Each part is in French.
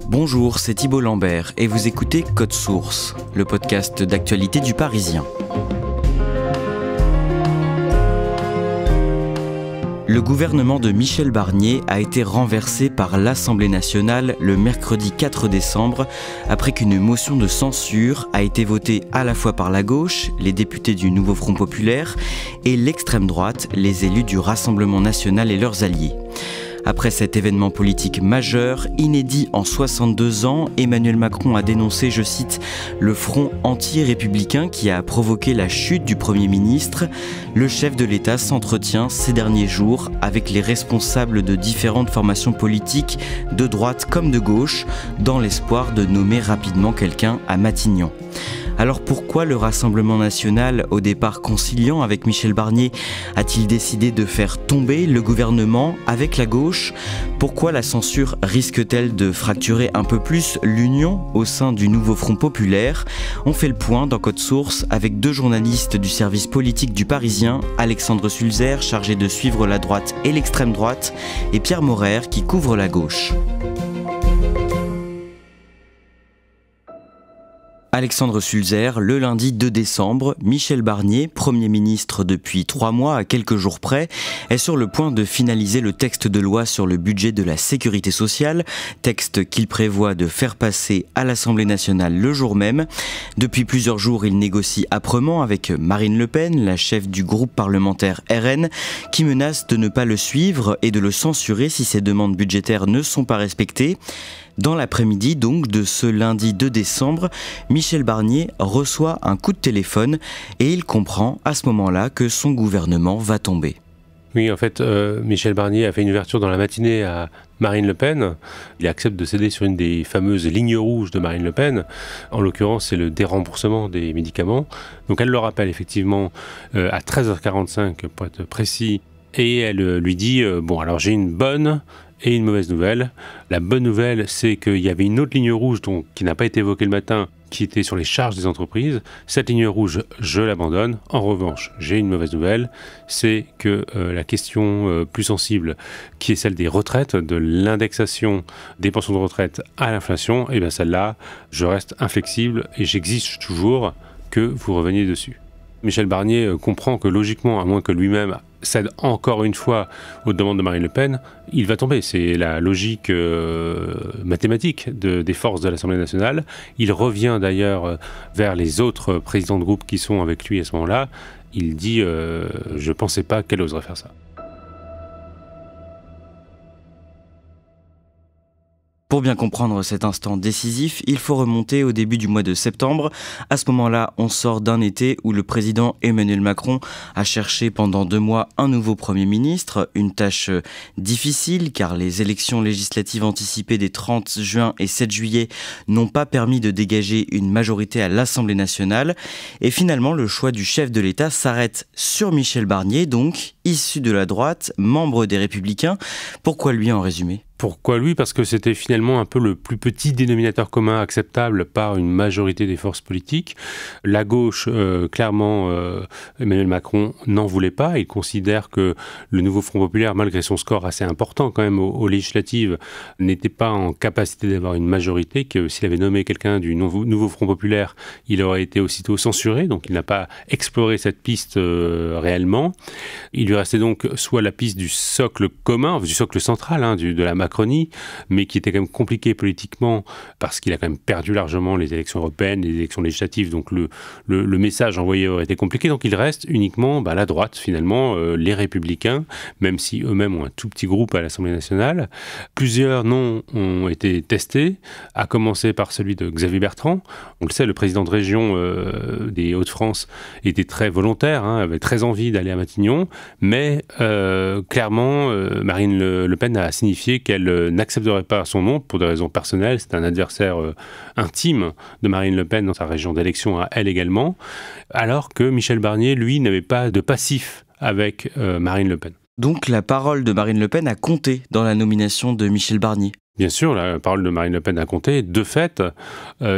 Bonjour, c'est Thibault Lambert et vous écoutez Code Source, le podcast d'actualité du Parisien. Le gouvernement de Michel Barnier a été renversé par l'Assemblée nationale le mercredi 4 décembre après qu'une motion de censure a été votée à la fois par la gauche, les députés du Nouveau Front Populaire, et l'extrême droite, les élus du Rassemblement national et leurs alliés. Après cet événement politique majeur, inédit en 62 ans, Emmanuel Macron a dénoncé, je cite, « le front anti-républicain qui a provoqué la chute du Premier ministre ». Le chef de l'État s'entretient ces derniers jours avec les responsables de différentes formations politiques, de droite comme de gauche, dans l'espoir de nommer rapidement quelqu'un à Matignon. Alors pourquoi le Rassemblement national, au départ conciliant avec Michel Barnier, a-t-il décidé de faire tomber le gouvernement avec la gauche ? Pourquoi la censure risque-t-elle de fracturer un peu plus l'union au sein du Nouveau Front Populaire ? On fait le point dans Code Source avec deux journalistes du service politique du Parisien, Alexandre Sulzer, chargé de suivre la droite et l'extrême droite, et Pierre Maurer, qui couvre la gauche. Alexandre Sulzer, le lundi 2 décembre, Michel Barnier, Premier ministre depuis 3 mois à quelques jours près, est sur le point de finaliser le texte de loi sur le budget de la sécurité sociale, texte qu'il prévoit de faire passer à l'Assemblée nationale le jour même. Depuis plusieurs jours, il négocie âprement avec Marine Le Pen, la chef du groupe parlementaire RN, qui menace de ne pas le suivre et de le censurer si ses demandes budgétaires ne sont pas respectées. Dans l'après-midi donc de ce lundi 2 décembre, Michel Barnier reçoit un coup de téléphone et il comprend à ce moment-là que son gouvernement va tomber. Oui, en fait, Michel Barnier a fait une ouverture dans la matinée à Marine Le Pen. Il accepte de céder sur une des fameuses lignes rouges de Marine Le Pen. En l'occurrence, c'est le déremboursement des médicaments. Donc elle le rappelle effectivement à 13h45 pour être précis. Et elle lui dit bon, alors j'ai une bonne et une mauvaise nouvelle. La bonne nouvelle, c'est qu'il y avait une autre ligne rouge qui n'a pas été évoquée le matin, qui était sur les charges des entreprises. Cette ligne rouge, je l'abandonne. En revanche, j'ai une mauvaise nouvelle, c'est que la question plus sensible, qui est celle des retraites, de l'indexation des pensions de retraite à l'inflation, et bien celle-là, je reste inflexible et j'exige toujours que vous reveniez dessus. Michel Barnier comprend que logiquement, à moins que lui-même cède encore une fois aux demandes de Marine Le Pen, il va tomber. C'est la logique mathématique des forces de l'Assemblée nationale. Il revient d'ailleurs vers les autres présidents de groupe qui sont avec lui à ce moment-là. Il dit « je ne pensais pas qu'elle oserait faire ça ». Pour bien comprendre cet instant décisif, il faut remonter au début du mois de septembre. À ce moment-là, on sort d'un été où le président Emmanuel Macron a cherché pendant 2 mois un nouveau Premier ministre. Une tâche difficile car les élections législatives anticipées des 30 juin et 7 juillet n'ont pas permis de dégager une majorité à l'Assemblée nationale. Et finalement, le choix du chef de l'État s'arrête sur Michel Barnier, donc issu de la droite, membre des Républicains. Pourquoi lui en résumé ? Pourquoi lui ? Parce que c'était finalement un peu le plus petit dénominateur commun acceptable par une majorité des forces politiques. La gauche, clairement, Emmanuel Macron n'en voulait pas. Il considère que le Nouveau Front Populaire, malgré son score assez important quand même aux législatives, n'était pas en capacité d'avoir une majorité, que s'il avait nommé quelqu'un du Nouveau Front Populaire, il aurait été aussitôt censuré. Donc il n'a pas exploré cette piste réellement. Il lui restait donc soit la piste du socle commun, du socle central, de la Macronie, mais qui était quand même compliqué politiquement parce qu'il a quand même perdu largement les élections européennes, les élections législatives, donc le message envoyé aurait été compliqué. Donc il reste uniquement la droite finalement, les Républicains, même si eux-mêmes ont un tout petit groupe à l'Assemblée nationale. Plusieurs noms ont été testés, à commencer par celui de Xavier Bertrand. On le sait, le président de région des Hauts-de-France était très volontaire, avait très envie d'aller à Matignon, mais clairement Marine Le Pen a signifié qu'elle n'accepterait pas son nom pour des raisons personnelles. C'est un adversaire intime de Marine Le Pen dans sa région d'élection à elle également, alors que Michel Barnier, lui, n'avait pas de passif avec Marine Le Pen. Donc la parole de Marine Le Pen a compté dans la nomination de Michel Barnier. Bien sûr, la parole de Marine Le Pen a compté. De fait,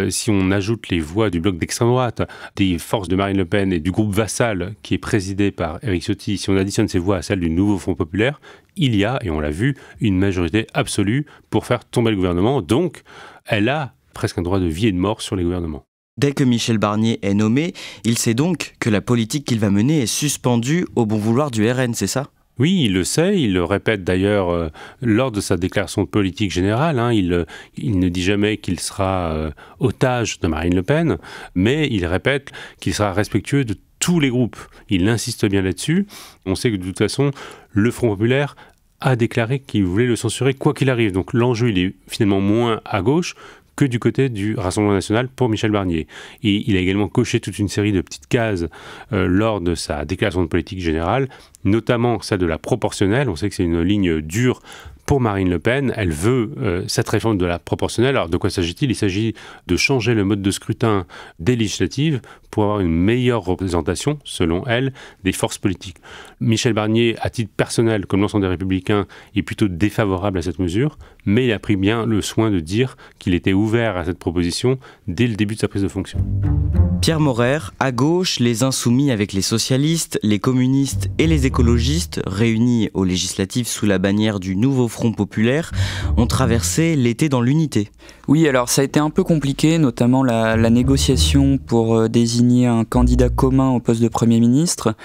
si on ajoute les voix du bloc d'extrême droite, des forces de Marine Le Pen et du groupe Vassal, qui est présidé par Éric Ciotti, si on additionne ces voix à celles du nouveau Front populaire, il y a, et on l'a vu, une majorité absolue pour faire tomber le gouvernement. Donc, elle a presque un droit de vie et de mort sur les gouvernements. Dès que Michel Barnier est nommé, il sait donc que la politique qu'il va mener est suspendue au bon vouloir du RN, c'est ça ? Oui, il le sait, il le répète d'ailleurs lors de sa déclaration de politique générale. Il ne dit jamais qu'il sera otage de Marine Le Pen, mais il répète qu'il sera respectueux de tous les groupes. Il insiste bien là-dessus. On sait que de toute façon, le Front populaire a déclaré qu'il voulait le censurer quoi qu'il arrive. Donc l'enjeu, il est finalement moins à gauche que du côté du Rassemblement national pour Michel Barnier. Et il a également coché toute une série de petites cases lors de sa déclaration de politique générale, notamment celle de la proportionnelle. On sait que c'est une ligne dure pour Marine Le Pen. Elle veut cette réforme de la proportionnelle. Alors de quoi s'agit-il ? Il s'agit de changer le mode de scrutin des législatives pour avoir une meilleure représentation, selon elle, des forces politiques. Michel Barnier, à titre personnel, comme l'ensemble des Républicains, est plutôt défavorable à cette mesure, mais il a pris bien le soin de dire qu'il était ouvert à cette proposition dès le début de sa prise de fonction. Pierre Maurer, à gauche, les insoumis avec les socialistes, les communistes et les écologistes, réunis aux législatives sous la bannière du nouveau Front populaire, ont traversé l'été dans l'unité. Oui, alors ça a été un peu compliqué, notamment la négociation pour désigner un candidat commun au poste de Premier ministre.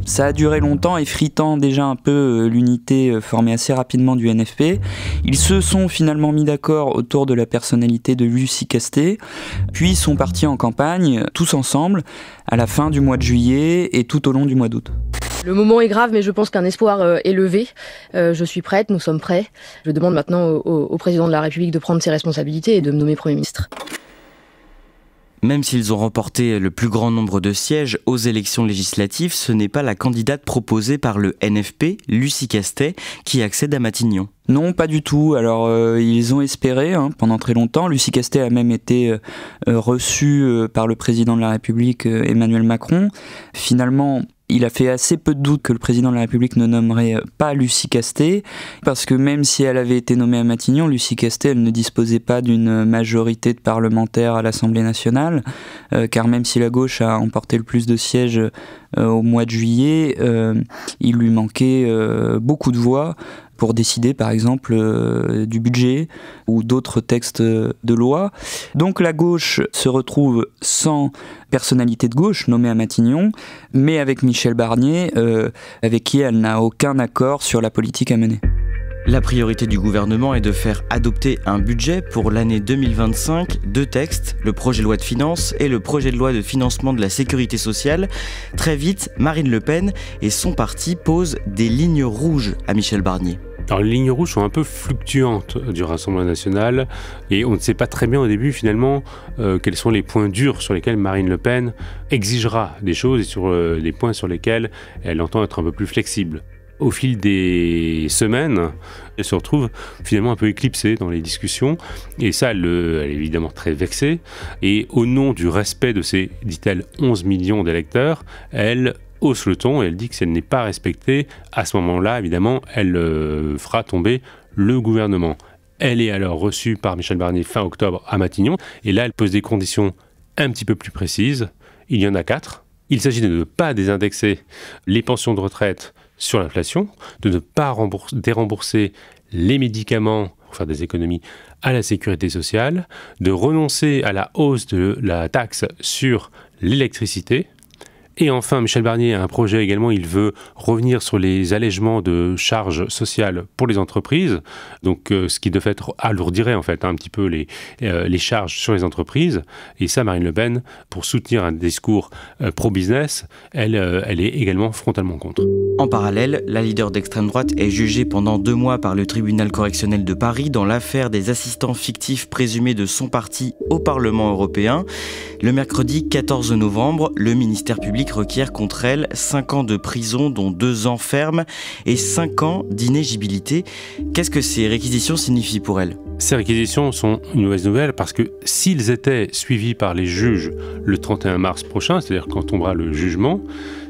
Ça a duré longtemps, effritant déjà un peu l'unité formée assez rapidement du NFP. Ils se sont finalement mis d'accord autour de la personnalité de Lucie Castet, puis sont partis en campagne, tous ensemble, à la fin du mois de juillet et tout au long du mois d'août. Le moment est grave, mais je pense qu'un espoir est levé. Je suis prête, nous sommes prêts. Je demande maintenant au président de la République de prendre ses responsabilités et de me nommer Premier ministre. Même s'ils ont remporté le plus grand nombre de sièges aux élections législatives, ce n'est pas la candidate proposée par le NFP, Lucie Castet, qui accède à Matignon. Non, pas du tout. Alors, ils ont espéré pendant très longtemps. Lucie Castet a même été reçue par le président de la République, Emmanuel Macron. Finalement, il a fait assez peu de doute que le président de la République ne nommerait pas Lucie Castet, parce que même si elle avait été nommée à Matignon, Lucie Castet, elle ne disposait pas d'une majorité de parlementaires à l'Assemblée nationale, car même si la gauche a emporté le plus de sièges au mois de juillet, il lui manquait beaucoup de voix pour décider par exemple du budget ou d'autres textes de loi. Donc la gauche se retrouve sans personnalité de gauche nommée à Matignon, mais avec Michel Barnier, avec qui elle n'a aucun accord sur la politique à mener. La priorité du gouvernement est de faire adopter un budget pour l'année 2025, 2 textes, le projet de loi de finances et le projet de loi de financement de la sécurité sociale. Très vite, Marine Le Pen et son parti posent des lignes rouges à Michel Barnier. Alors les lignes rouges sont un peu fluctuantes du Rassemblement national et on ne sait pas très bien au début finalement quels sont les points durs sur lesquels Marine Le Pen exigera des choses et sur les points sur lesquels elle entend être un peu plus flexible. Au fil des semaines, elle se retrouve finalement un peu éclipsée dans les discussions et ça, elle est évidemment très vexée et au nom du respect de ses, dit-elle, 11 millions d'électeurs, elle hausse le ton et elle dit que si elle n'est pas respectée, à ce moment-là, évidemment, elle fera tomber le gouvernement. Elle est alors reçue par Michel Barnier fin octobre à Matignon et là, elle pose des conditions un petit peu plus précises. Il y en a 4. Il s'agit de ne pas désindexer les pensions de retraite sur l'inflation, de ne pas dérembourser les médicaments pour faire des économies à la sécurité sociale, de renoncer à la hausse de la taxe sur l'électricité. Et enfin, Michel Barnier a un projet également, il veut revenir sur les allègements de charges sociales pour les entreprises, donc ce qui de fait alourdirait en fait un petit peu les charges sur les entreprises. Et ça, Marine Le Pen, pour soutenir un discours pro-business, elle est également frontalement contre. En parallèle, la leader d'extrême droite est jugée pendant 2 mois par le tribunal correctionnel de Paris dans l'affaire des assistants fictifs présumés de son parti au Parlement européen. Le mercredi 14 novembre, le ministère public requiert contre elle 5 ans de prison, dont 2 ans ferme et 5 ans d'inéligibilité. Qu'est-ce que ces réquisitions signifient pour elle ? Ces réquisitions sont une mauvaise nouvelle parce que s'ils étaient suivis par les juges le 31 mars prochain, c'est-à-dire quand tombera le jugement,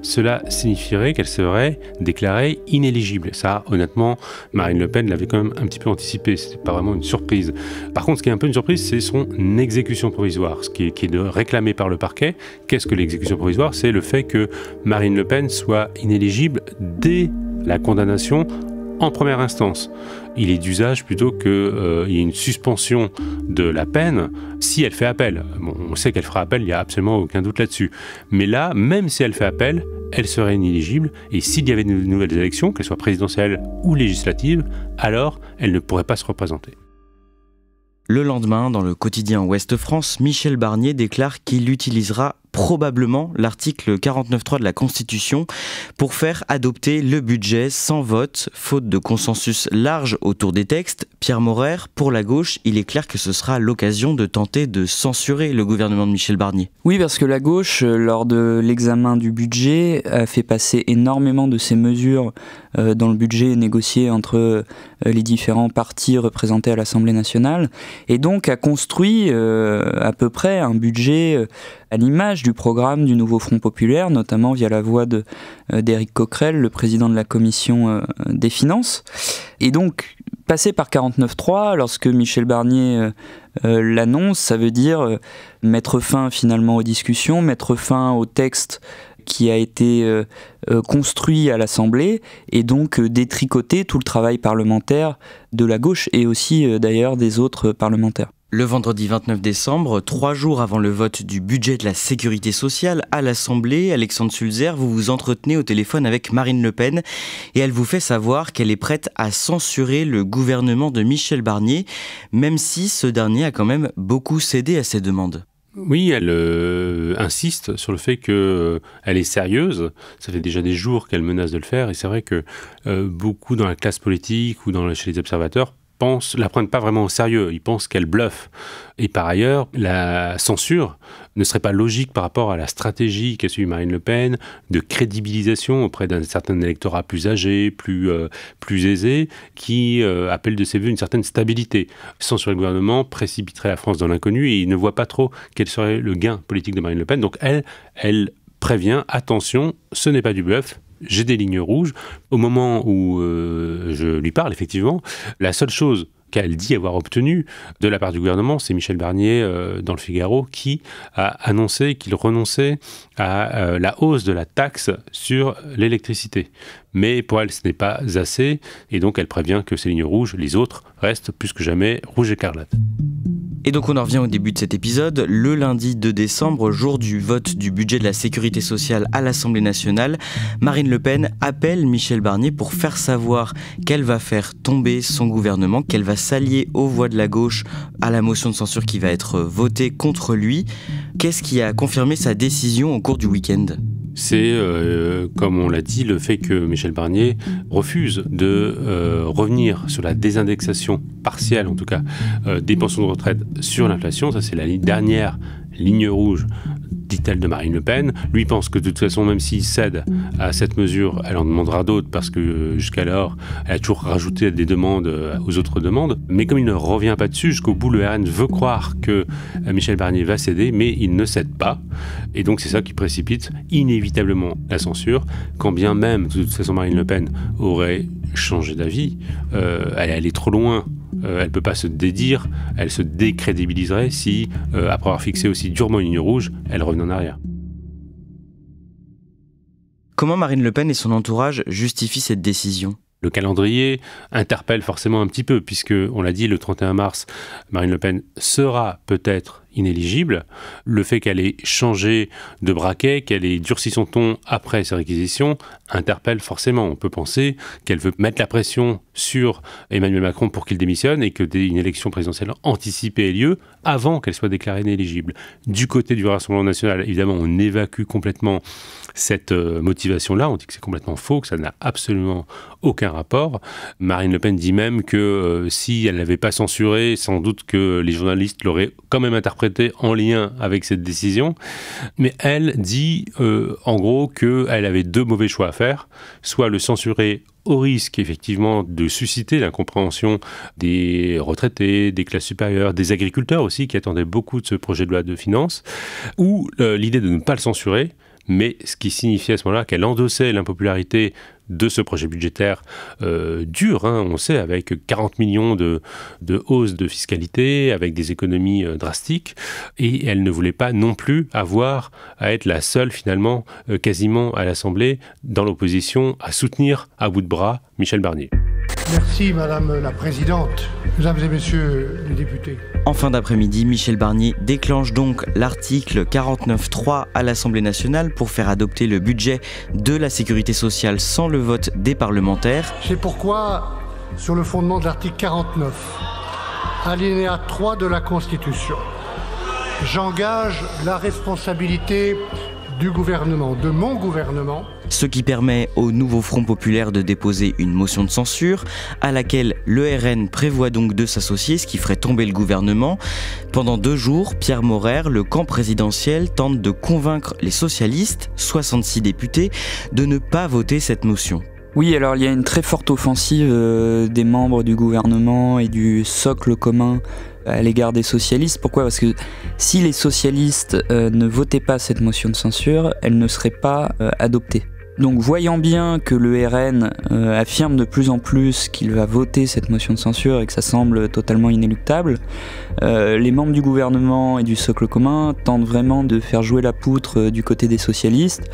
cela signifierait qu'elle serait déclarée inéligible. Ça, honnêtement, Marine Le Pen l'avait quand même un petit peu anticipé, c'était pas vraiment une surprise. Par contre, ce qui est un peu une surprise, c'est son exécution provisoire, ce qui est réclamé par le parquet. Qu'est-ce que l'exécution provisoire ? C'est le fait que Marine Le Pen soit inéligible dès la condamnation en première instance. Il est d'usage plutôt qu'il y ait une suspension de la peine si elle fait appel. Bon, on sait qu'elle fera appel, il n'y a absolument aucun doute là-dessus. Mais là, même si elle fait appel, elle serait inéligible, et s'il y avait de nouvelles élections, qu'elles soient présidentielles ou législatives, alors elle ne pourrait pas se représenter. Le lendemain, dans le quotidien Ouest France, Michel Barnier déclare qu'il utilisera probablement l'article 49.3 de la Constitution pour faire adopter le budget sans vote, faute de consensus large autour des textes. Pierre Maurer, pour la gauche, il est clair que ce sera l'occasion de tenter de censurer le gouvernement de Michel Barnier. Oui, parce que la gauche, lors de l'examen du budget, a fait passer énormément de ces mesures dans le budget négocié entre les différents partis représentés à l'Assemblée nationale, et donc a construit à peu près un budget à l'image du programme du nouveau Front populaire, notamment via la voix d'Éric Coquerel, le président de la commission des finances. Et donc, passer par 49.3, lorsque Michel Barnier l'annonce, ça veut dire mettre fin finalement aux discussions, mettre fin au texte qui a été construit à l'Assemblée, et donc détricoter tout le travail parlementaire de la gauche et aussi d'ailleurs des autres parlementaires. Le vendredi 29 décembre, 3 jours avant le vote du budget de la sécurité sociale à l'Assemblée, Alexandre Sulzer, vous vous entretenez au téléphone avec Marine Le Pen et elle vous fait savoir qu'elle est prête à censurer le gouvernement de Michel Barnier, même si ce dernier a quand même beaucoup cédé à ses demandes. Oui, elle insiste sur le fait qu'elle est sérieuse. Ça fait déjà des jours qu'elle menace de le faire, et c'est vrai que beaucoup dans la classe politique ou chez les observateurs la prennent pas vraiment au sérieux, ils pensent qu'elle bluffe. Et par ailleurs, la censure ne serait pas logique par rapport à la stratégie qu'a suivi Marine Le Pen de crédibilisation auprès d'un certain électorat plus âgé, plus aisé, qui appelle de ses voeux une certaine stabilité. Censurer le gouvernement précipiterait la France dans l'inconnu, et il ne voit pas trop quel serait le gain politique de Marine Le Pen. Donc elle prévient, attention, ce n'est pas du bluff. J'ai des lignes rouges. Au moment où je lui parle, effectivement, la seule chose qu'elle dit avoir obtenue de la part du gouvernement, c'est Michel Barnier, dans le Figaro, qui a annoncé qu'il renonçait à la hausse de la taxe sur l'électricité. Mais pour elle, ce n'est pas assez, et donc elle prévient que ces lignes rouges, les autres, restent plus que jamais rouges écarlates. Et donc on en revient au début de cet épisode. Le lundi 2 décembre, jour du vote du budget de la sécurité sociale à l'Assemblée nationale, Marine Le Pen appelle Michel Barnier pour faire savoir qu'elle va faire tomber son gouvernement, qu'elle va s'allier aux voix de la gauche à la motion de censure qui va être votée contre lui. Qu'est-ce qui a confirmé sa décision au cours du week-end ? C'est, comme on l'a dit, le fait que Michel Barnier refuse de revenir sur la désindexation partielle, en tout cas, des pensions de retraite sur l'inflation. Ça, c'est la dernière ligne rouge, dit-elle, de Marine Le Pen. Lui pense que de toute façon, même s'il cède à cette mesure, elle en demandera d'autres, parce que jusqu'alors, elle a toujours rajouté des demandes aux autres demandes. Mais comme il ne revient pas dessus, jusqu'au bout, le RN veut croire que Michel Barnier va céder, mais il ne cède pas. Et donc c'est ça qui précipite inévitablement la censure, quand bien même, de toute façon, Marine Le Pen aurait changé d'avis. Elle est allée trop loin. Elle ne peut pas se dédire, elle se décrédibiliserait si, après avoir fixé aussi durement une ligne rouge, elle revenait en arrière. Comment Marine Le Pen et son entourage justifient cette décision ? Le calendrier interpelle forcément un petit peu, puisque, on l'a dit, le 31 mars, Marine Le Pen sera peut-être inéligible. Le fait qu'elle ait changé de braquet, qu'elle ait durci son ton après ses réquisitions, interpelle forcément. On peut penser qu'elle veut mettre la pression sur Emmanuel Macron pour qu'il démissionne et qu'une élection présidentielle anticipée ait lieu avant qu'elle soit déclarée inéligible. Du côté du Rassemblement national, évidemment, on évacue complètement cette motivation-là. On dit que c'est complètement faux, que ça n'a absolument aucun rapport. Marine Le Pen dit même que si elle n'avait pas censuré, sans doute que les journalistes l'auraient quand même interprété en lien avec cette décision. Mais elle dit en gros qu'elle avait deux mauvais choix à faire, soit le censurer au risque effectivement de susciter l'incompréhension des retraités, des classes supérieures, des agriculteurs aussi qui attendaient beaucoup de ce projet de loi de finances, ou l'idée de ne pas le censurer, mais ce qui signifie à ce moment-là qu'elle endossait l'impopularité de ce projet budgétaire dur, on sait, avec 40 millions de hausse de fiscalité, avec des économies drastiques, et elle ne voulait pas non plus avoir à être la seule, finalement, quasiment à l'Assemblée, dans l'opposition, à soutenir à bout de bras Michel Barnier. Merci Madame la Présidente, Mesdames et Messieurs les députés. En fin d'après-midi, Michel Barnier déclenche donc l'article 49.3 à l'Assemblée nationale pour faire adopter le budget de la sécurité sociale sans le vote des parlementaires. C'est pourquoi, sur le fondement de l'article 49, alinéa 3 de la Constitution, j'engage la responsabilité du gouvernement, de mon gouvernement. Ce qui permet au nouveau Front populaire de déposer une motion de censure à laquelle le RN prévoit donc de s'associer, ce qui ferait tomber le gouvernement. Pendant 2 jours, Pierre Maurer, le camp présidentiel, tente de convaincre les socialistes, 66 députés, de ne pas voter cette motion. Oui, alors il y a une très forte offensive des membres du gouvernement et du socle commun à l'égard des socialistes. Pourquoi ? Parce que si les socialistes ne votaient pas cette motion de censure, elle ne serait pas adoptée. Donc voyant bien que le RN affirme de plus en plus qu'il va voter cette motion de censure et que ça semble totalement inéluctable, les membres du gouvernement et du socle commun tentent vraiment de faire jouer la poutre du côté des socialistes,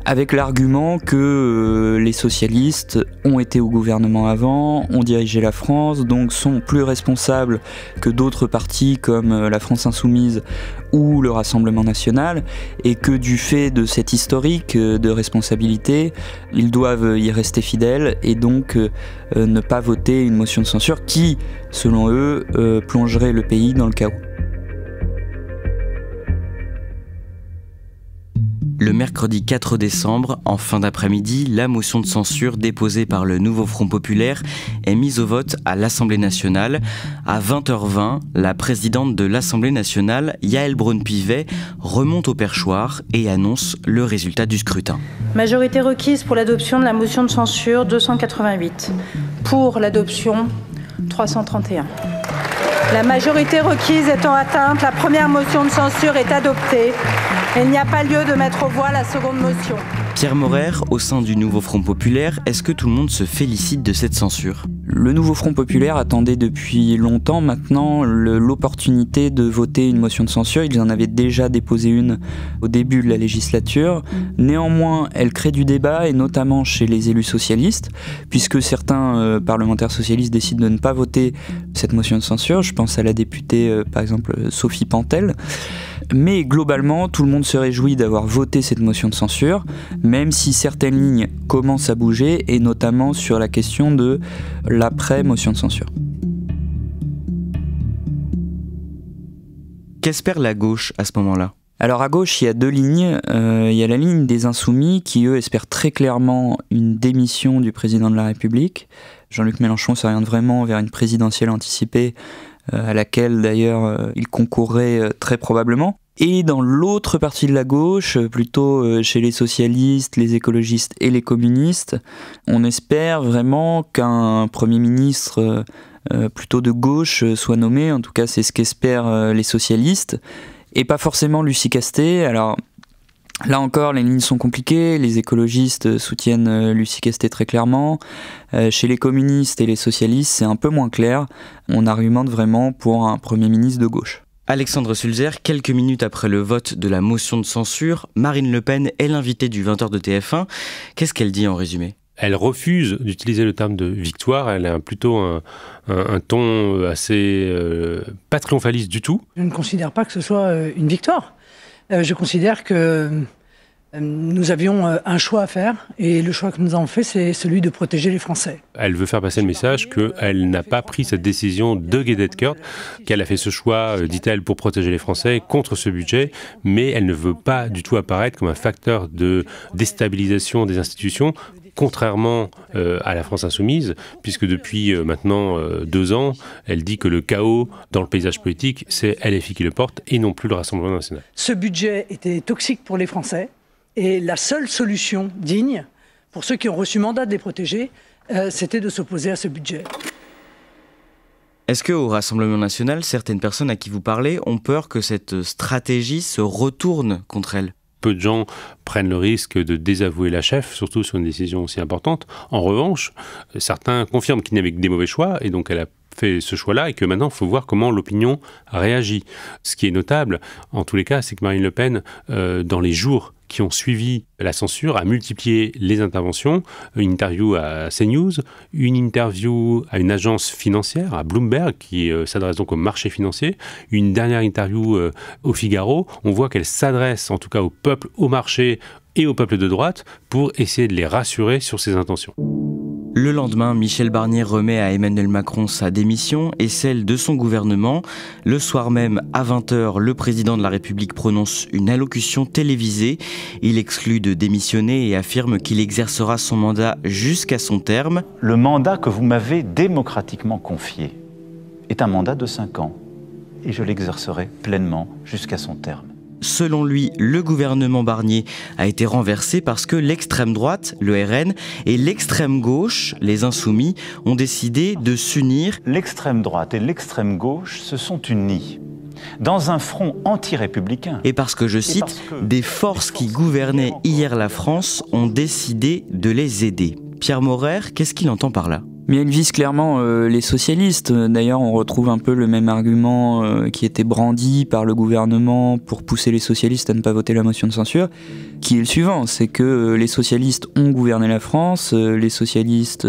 avec l'argument que les socialistes ont été au gouvernement avant, ont dirigé la France, donc sont plus responsables que d'autres partis comme la France Insoumise ou le Rassemblement National, et que du fait de cet historique de responsabilité, ils doivent y rester fidèles et donc ne pas voter une motion de censure qui, selon eux, plongerait le pays dans le chaos. Le mercredi 4 décembre, en fin d'après-midi, la motion de censure déposée par le nouveau Front populaire est mise au vote à l'Assemblée nationale. À 20h20, la présidente de l'Assemblée nationale, Yaël Braun-Pivet, remonte au perchoir et annonce le résultat du scrutin. Majorité requise pour l'adoption de la motion de censure 288. Pour l'adoption 331. La majorité requise étant atteinte, la première motion de censure est adoptée. Il n'y a pas lieu de mettre aux voix la seconde motion. Pierre Maurer, au sein du nouveau Front populaire, est-ce que tout le monde se félicite de cette censure ? Le nouveau Front populaire attendait depuis longtemps maintenant l'opportunité de voter une motion de censure. Ils en avaient déjà déposé une au début de la législature. Néanmoins, elle crée du débat, et notamment chez les élus socialistes, puisque certains parlementaires socialistes décident de ne pas voter cette motion de censure. Je pense à la députée, par exemple, Sophie Pantel. Mais globalement, tout le monde se réjouit d'avoir voté cette motion de censure, même si certaines lignes commencent à bouger, et notamment sur la question de l'après-motion de censure. Qu'espère la gauche à ce moment-là ? Alors à gauche, il y a 2 lignes. Il y a la ligne des Insoumis qui, eux, espèrent très clairement une démission du président de la République. Jean-Luc Mélenchon s'oriente vraiment vers une présidentielle anticipée, à laquelle d'ailleurs il concourrait très probablement. Et dans l'autre partie de la gauche, plutôt chez les socialistes, les écologistes et les communistes, on espère vraiment qu'un Premier ministre plutôt de gauche soit nommé. En tout cas, c'est ce qu'espèrent les socialistes, et pas forcément Lucie Castet. Alors là encore, les lignes sont compliquées. Les écologistes soutiennent Lucie Castet très clairement. Chez les communistes et les socialistes, c'est un peu moins clair. On argumente vraiment pour un Premier ministre de gauche. Alexandre Sulzer, quelques minutes après le vote de la motion de censure, Marine Le Pen est l'invitée du 20h de TF1. Qu'est-ce qu'elle dit en résumé ? Elle refuse d'utiliser le terme de victoire. Elle a plutôt un ton assez pas triomphaliste du tout. Je ne considère pas que ce soit une victoire. Je considère que nous avions un choix à faire, et le choix que nous avons fait, c'est celui de protéger les Français. Elle veut faire passer le message qu'elle n'a pas pris cette décision de Guédette-Kurt, qu'elle a fait ce choix, dit-elle, pour protéger les Français contre ce budget, mais elle ne veut pas du tout apparaître comme un facteur de déstabilisation des institutions, contrairement à la France Insoumise, puisque depuis maintenant 2 ans, elle dit que le chaos dans le paysage politique, c'est LFI qui le porte et non plus le Rassemblement national. Ce budget était toxique pour les Français, et la seule solution digne pour ceux qui ont reçu mandat de les protéger, c'était de s'opposer à ce budget. Est-ce qu'au Rassemblement national, certaines personnes à qui vous parlez ont peur que cette stratégie se retourne contre elles ? Peu de gens prennent le risque de désavouer la chef, surtout sur une décision aussi importante. En revanche, certains confirment qu'il n'y avait que des mauvais choix, et donc elle a fait ce choix-là, et que maintenant, il faut voir comment l'opinion réagit. Ce qui est notable, en tous les cas, c'est que Marine Le Pen, dans les jours qui ont suivi la censure, a multiplié les interventions, une interview à CNews, une interview à une agence financière, à Bloomberg, qui s'adresse donc au marché financier, une dernière interview au Figaro. On voit qu'elle s'adresse en tout cas au peuple, au marché et au peuple de droite pour essayer de les rassurer sur ses intentions. Le lendemain, Michel Barnier remet à Emmanuel Macron sa démission et celle de son gouvernement. Le soir même, à 20h, le président de la République prononce une allocution télévisée. Il exclut de démissionner et affirme qu'il exercera son mandat jusqu'à son terme. Le mandat que vous m'avez démocratiquement confié est un mandat de 5 ans et je l'exercerai pleinement jusqu'à son terme. Selon lui, le gouvernement Barnier a été renversé parce que l'extrême droite, le RN, et l'extrême gauche, les Insoumis, ont décidé de s'unir. L'extrême droite et l'extrême gauche se sont unis dans un front anti-républicain. Et parce que, je cite, des forces qui gouvernaient hier la France ont décidé de les aider. Pierre Maurer, qu'est-ce qu'il entend par là ? Mais elle vise clairement les socialistes. D'ailleurs, on retrouve un peu le même argument qui était brandi par le gouvernement pour pousser les socialistes à ne pas voter la motion de censure, qui est le suivant, c'est que les socialistes ont gouverné la France, les socialistes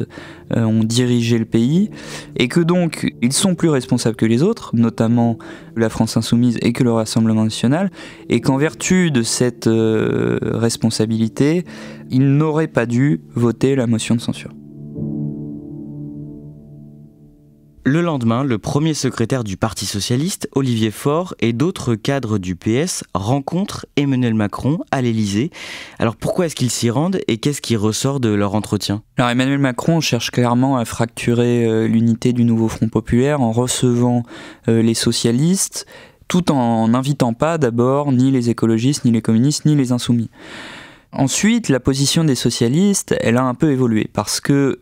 ont dirigé le pays, et que donc ils sont plus responsables que les autres, notamment la France Insoumise et que le Rassemblement national, et qu'en vertu de cette responsabilité, ils n'auraient pas dû voter la motion de censure. Le lendemain, le premier secrétaire du Parti socialiste, Olivier Faure, et d'autres cadres du PS rencontrent Emmanuel Macron à l'Élysée. Alors pourquoi est-ce qu'ils s'y rendent et qu'est-ce qui ressort de leur entretien ? Alors Emmanuel Macron cherche clairement à fracturer l'unité du nouveau Front populaire en recevant les socialistes, tout en n'invitant pas d'abord ni les écologistes, ni les communistes, ni les insoumis. Ensuite, la position des socialistes, elle a un peu évolué parce que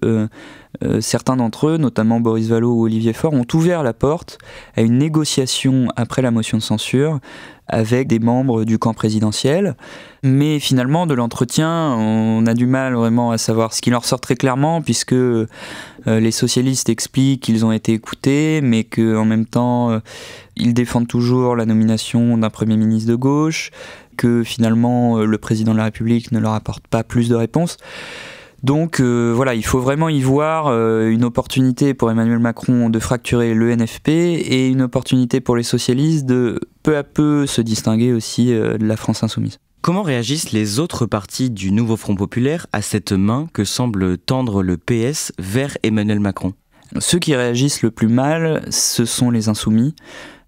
certains d'entre eux, notamment Boris Vallaud ou Olivier Faure, ont ouvert la porte à une négociation après la motion de censure avec des membres du camp présidentiel. Mais finalement, de l'entretien, on a du mal vraiment à savoir ce qui en ressort très clairement, puisque les socialistes expliquent qu'ils ont été écoutés, mais qu'en même temps, ils défendent toujours la nomination d'un Premier ministre de gauche, que finalement, le président de la République ne leur apporte pas plus de réponses. Donc voilà, il faut vraiment y voir une opportunité pour Emmanuel Macron de fracturer le NFP et une opportunité pour les socialistes de peu à peu se distinguer aussi de la France insoumise. Comment réagissent les autres partis du nouveau Front populaire à cette main que semble tendre le PS vers Emmanuel Macron ? Ceux qui réagissent le plus mal, ce sont les insoumis,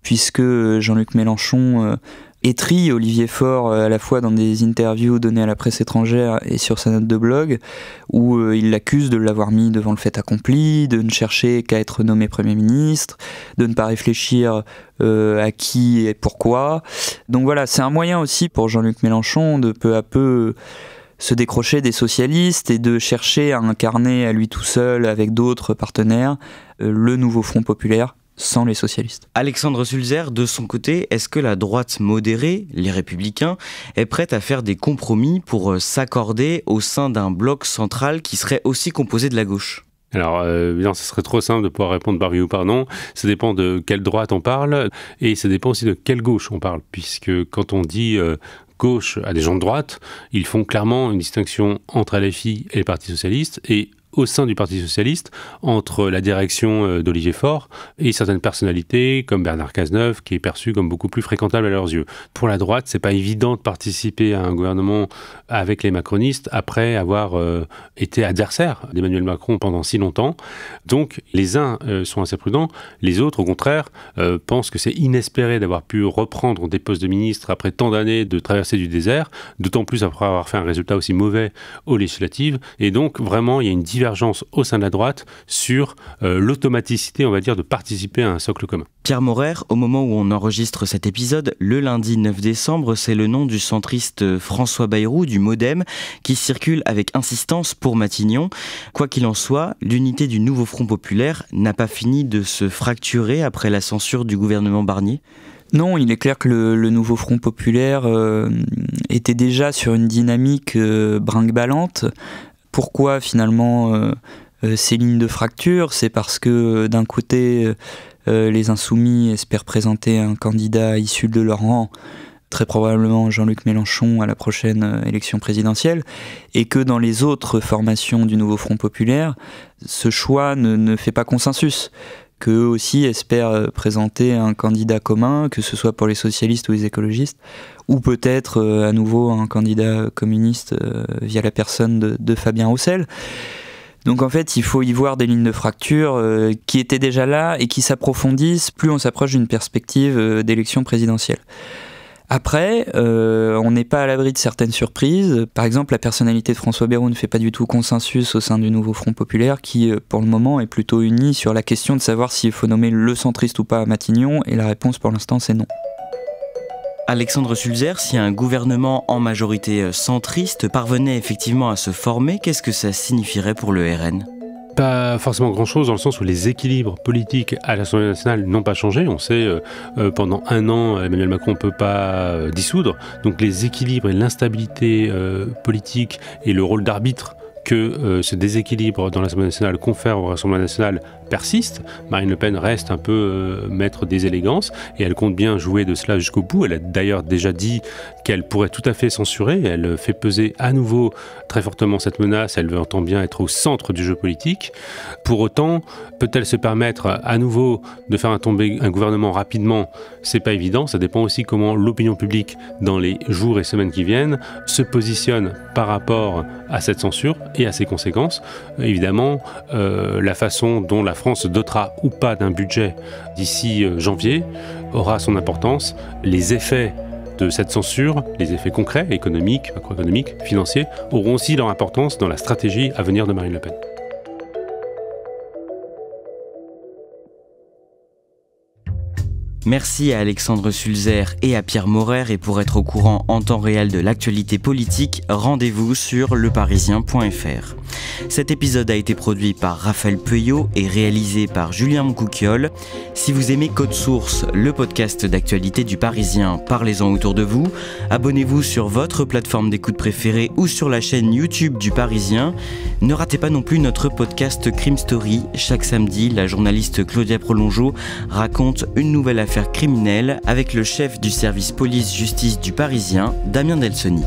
puisque Jean-Luc Mélenchon étrie Olivier Faure à la fois dans des interviews données à la presse étrangère et sur sa note de blog, où il l'accuse de l'avoir mis devant le fait accompli, de ne chercher qu'à être nommé Premier ministre, de ne pas réfléchir à qui et pourquoi. Donc voilà, c'est un moyen aussi pour Jean-Luc Mélenchon de peu à peu se décrocher des socialistes et de chercher à incarner à lui tout seul, avec d'autres partenaires, le nouveau Front populaire, sans les socialistes. Alexandre Sulzer, de son côté, est-ce que la droite modérée, les Républicains, est prête à faire des compromis pour s'accorder au sein d'un bloc central qui serait aussi composé de la gauche ? Alors, évidemment, ce serait trop simple de pouvoir répondre par oui ou par non. Ça dépend de quelle droite on parle et ça dépend aussi de quelle gauche on parle, puisque quand on dit gauche à des gens de droite, ils font clairement une distinction entre LFI et le Parti socialiste et au sein du Parti socialiste, entre la direction d'Olivier Faure et certaines personnalités comme Bernard Cazeneuve, qui est perçu comme beaucoup plus fréquentable à leurs yeux. Pour la droite, c'est pas évident de participer à un gouvernement avec les macronistes après avoir été adversaire d'Emmanuel Macron pendant si longtemps. Donc, les uns sont assez prudents, les autres, au contraire, pensent que c'est inespéré d'avoir pu reprendre des postes de ministre après tant d'années de traversée du désert, d'autant plus après avoir fait un résultat aussi mauvais aux législatives. Et donc, vraiment, il y a une divergences au sein de la droite sur l'automaticité, on va dire, de participer à un socle commun. Pierre Maurer, au moment où on enregistre cet épisode, le lundi 9 décembre, c'est le nom du centriste François Bayrou du MoDem qui circule avec insistance pour Matignon. Quoi qu'il en soit, l'unité du nouveau Front populaire n'a pas fini de se fracturer après la censure du gouvernement Barnier. Non, il est clair que le nouveau Front populaire était déjà sur une dynamique brinque-ballante. Pourquoi finalement ces lignes de fracture ? C'est parce que d'un côté, les Insoumis espèrent présenter un candidat issu de leur rang, très probablement Jean-Luc Mélenchon à la prochaine élection présidentielle, et que dans les autres formations du nouveau Front populaire, ce choix ne fait pas consensus, qu'eux aussi espèrent présenter un candidat commun, que ce soit pour les socialistes ou les écologistes, ou peut-être à nouveau un candidat communiste via la personne de Fabien Roussel. Donc en fait, il faut y voir des lignes de fracture qui étaient déjà là et qui s'approfondissent plus on s'approche d'une perspective d'élection présidentielle. Après, on n'est pas à l'abri de certaines surprises. Par exemple, la personnalité de François Bayrou ne fait pas du tout consensus au sein du nouveau Front populaire qui, pour le moment, est plutôt uni sur la question de savoir s'il faut nommer le centriste ou pas à Matignon, et la réponse pour l'instant c'est non. Alexandre Sulzer, si un gouvernement en majorité centriste parvenait effectivement à se former, qu'est-ce que ça signifierait pour le RN ? Pas forcément grand-chose dans le sens où les équilibres politiques à l'Assemblée nationale n'ont pas changé. On sait, pendant 1 an, Emmanuel Macron ne peut pas dissoudre. Donc les équilibres et l'instabilité politique et le rôle d'arbitre que ce déséquilibre dans l'Assemblée nationale confère au Rassemblement national persiste. Marine Le Pen reste un peu maître des élégances et elle compte bien jouer de cela jusqu'au bout. Elle a d'ailleurs déjà dit qu'elle pourrait tout à fait censurer. Elle fait peser à nouveau très fortement cette menace. Elle entend bien être au centre du jeu politique. Pour autant, peut-elle se permettre à nouveau de faire tomber un gouvernement rapidement ? C'est pas évident. Ça dépend aussi comment l'opinion publique, dans les jours et semaines qui viennent, se positionne par rapport à cette censure et à ses conséquences. Évidemment, la façon dont la France se dotera ou pas d'un budget d'ici janvier aura son importance. Les effets de cette censure, les effets concrets, économiques, macroéconomiques, financiers, auront aussi leur importance dans la stratégie à venir de Marine Le Pen. Merci à Alexandre Sulzer et à Pierre Maurer, et pour être au courant en temps réel de l'actualité politique, rendez-vous sur leparisien.fr. Cet épisode a été produit par Raphaël Pueyo et réalisé par Julien Moncouquiol. Si vous aimez Code Source, le podcast d'actualité du Parisien, parlez-en autour de vous. Abonnez-vous sur votre plateforme d'écoute préférée ou sur la chaîne YouTube du Parisien. Ne ratez pas non plus notre podcast Crime Story. Chaque samedi, la journaliste Claudia Prolongeau raconte une nouvelle affaire criminelle avec le chef du service police-justice du Parisien, Damien Delsoni.